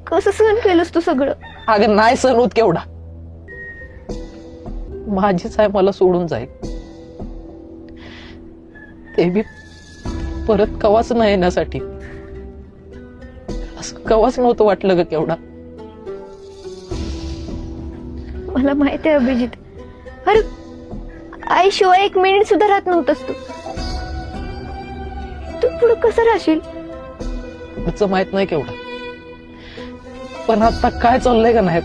कसं सहन केलंस तू सगळं? अगं नाही सहन होत केवढा. माझीच आहे मला सोडून जाईल, ते बी परत कवाच नाही येण्यासाठी. असं कवाच नव्हतं वाटलं ग केवढा. मला माहिती आहे अभिजित, अरे आईशिवाय 1 मिनिट सुद्धा राहत नव्हतंस तू. तू पुढे कसं राहशील? तुझं माहित नाही केवढा, पण आता काय चाललंय का नाही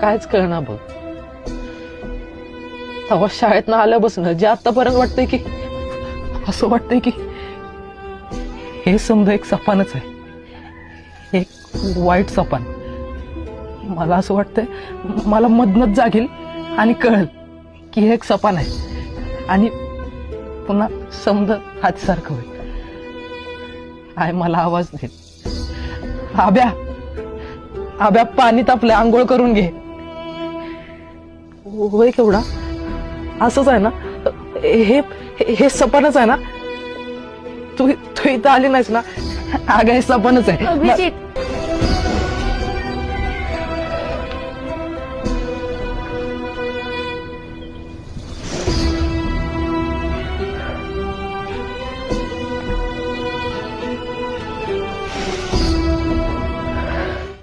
कायच कळना बघ. तेव्हा शाळेत ना आल्यापासून जे आतापर्यंत वाटतंय की, असं वाटतंय की हे समजा एक सपानच आहे, एक वाईट सपान. मला असं वाटतंय मला मधनच जागेल आणि कळेल की हे एक सपान आहे आणि पुन्हा समजा हातसारखं होईल. आय मला आवाज देईल, आब्या आब्या पाणी तापले, आंघोळ करून घे. होय केवढा असंच आहे ना, हे हे सपनच आहे ना. तू तू इथं आली नाहीस ना, अगं हे सपनच आहे. अभिजित